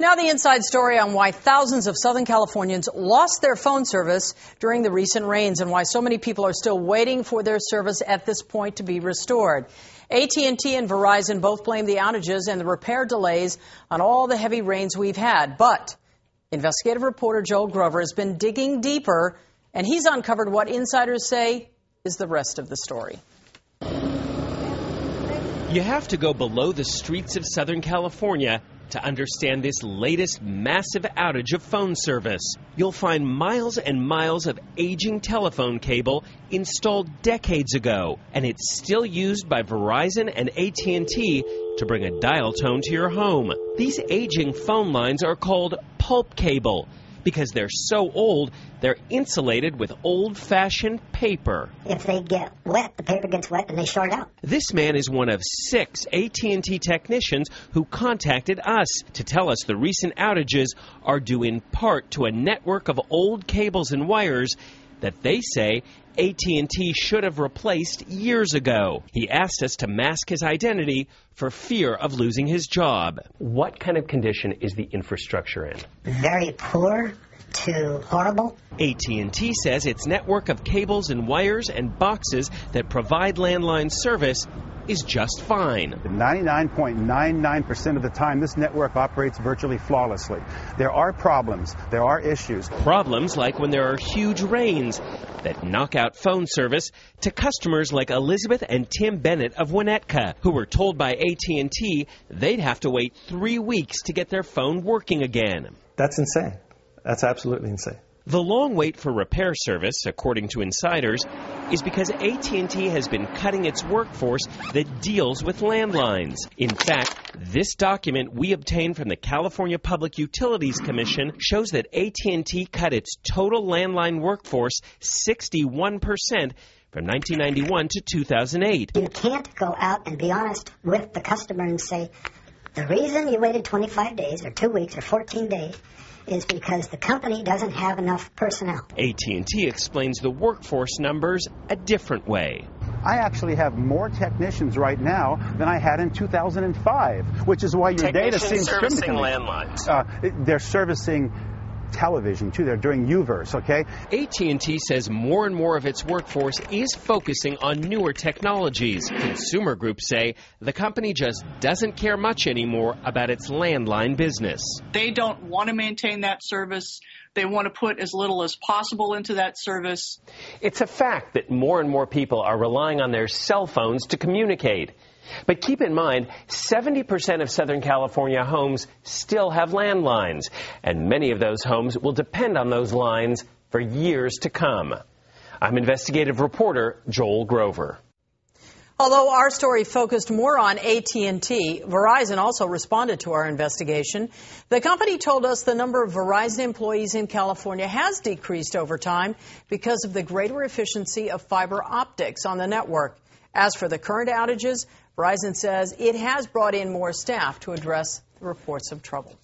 Now the inside story on why thousands of Southern Californians lost their phone service during the recent rains and why so many people are still waiting for their service at this point to be restored. AT&T and Verizon both blame the outages and the repair delays on all the heavy rains we've had. But investigative reporter Joel Grover has been digging deeper, and he's uncovered what insiders say is the rest of the story. You have to go below the streets of Southern California to understand this latest massive outage of phone service. You'll find miles and miles of aging telephone cable installed decades ago, and it's still used by Verizon and AT&T to bring a dial tone to your home. These aging phone lines are called pulp cable because they're so old, they're insulated with old-fashioned paper. If they get wet, the paper gets wet and they short out. This man is one of 6 AT&T technicians who contacted us to tell us the recent outages are due in part to a network of old cables and wires that they say AT&T should have replaced years ago. He asked us to mask his identity for fear of losing his job. What kind of condition is the infrastructure in? Very poor to horrible. AT&T says its network of cables and wires and boxes that provide landline service is just fine. 99.99% of the time, this network operates virtually flawlessly. There are problems. There are issues. Problems like when there are huge rains that knock out phone service to customers like Elizabeth and Tim Bennett of Winnetka, who were told by AT&T they'd have to wait 3 weeks to get their phone working again. That's insane. That's absolutely insane. The long wait for repair service, according to insiders, is because AT&T has been cutting its workforce that deals with landlines. In fact, this document we obtained from the California Public Utilities Commission shows that AT&T cut its total landline workforce 61% from 1991 to 2008. You can't go out and be honest with the customer and say, the reason you waited 25 days or 2 weeks or 14 days is because the company doesn't have enough personnel. AT&T explains the workforce numbers a different way. I actually have more technicians right now than I had in 2005, which is why your data seems servicing landlines. They're servicing television, too. They're doing UVerse, okay? AT&T says more and more of its workforce is focusing on newer technologies. Consumer groups say the company just doesn't care much anymore about its landline business. They don't want to maintain that service. They want to put as little as possible into that service. It's a fact that more and more people are relying on their cell phones to communicate. But keep in mind, 70% of Southern California homes still have landlines, and many of those homes will depend on those lines for years to come. I'm investigative reporter Joel Grover. Although our story focused more on AT&T, Verizon also responded to our investigation. The company told us the number of Verizon employees in California has decreased over time because of the greater efficiency of fiber optics on the network. As for the current outages, Verizon says it has brought in more staff to address the reports of trouble.